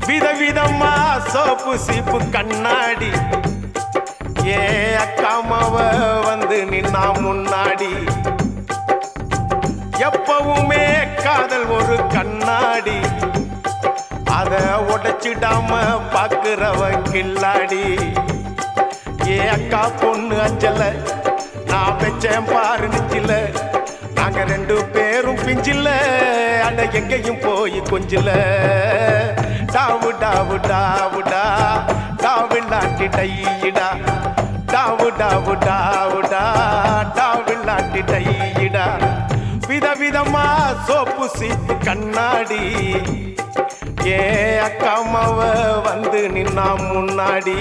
விதவிதமா சோப்பு சீப்பு கண்ணாடி ஏ அக்காமாவ வந்து நின்னா முன்னாடி எப்பவுமே காதல் ஒரு கண்ணாடி அத உடைச்சிடாம பாக்குறவன் கில்லாடி ஏ அக்கா பொண்ணு அஞ்சல நான் வச்சேன் பாரு நெஞ்சில நாங்க ரெண்டு பேரும் பிஞ்சில அட எங்கேயும் போய் கொஞ்சில டாவு டாவு டாவுடா டாவில்லாட்டி டையிடா டாவு டாவு டாவுடா டாவில்லாட்டி டையிடா விதவிதமா சோப்பு சீப்பு கண்ணாடி ஏ அக்காமாவ வந்து நின்னா முன்னாடி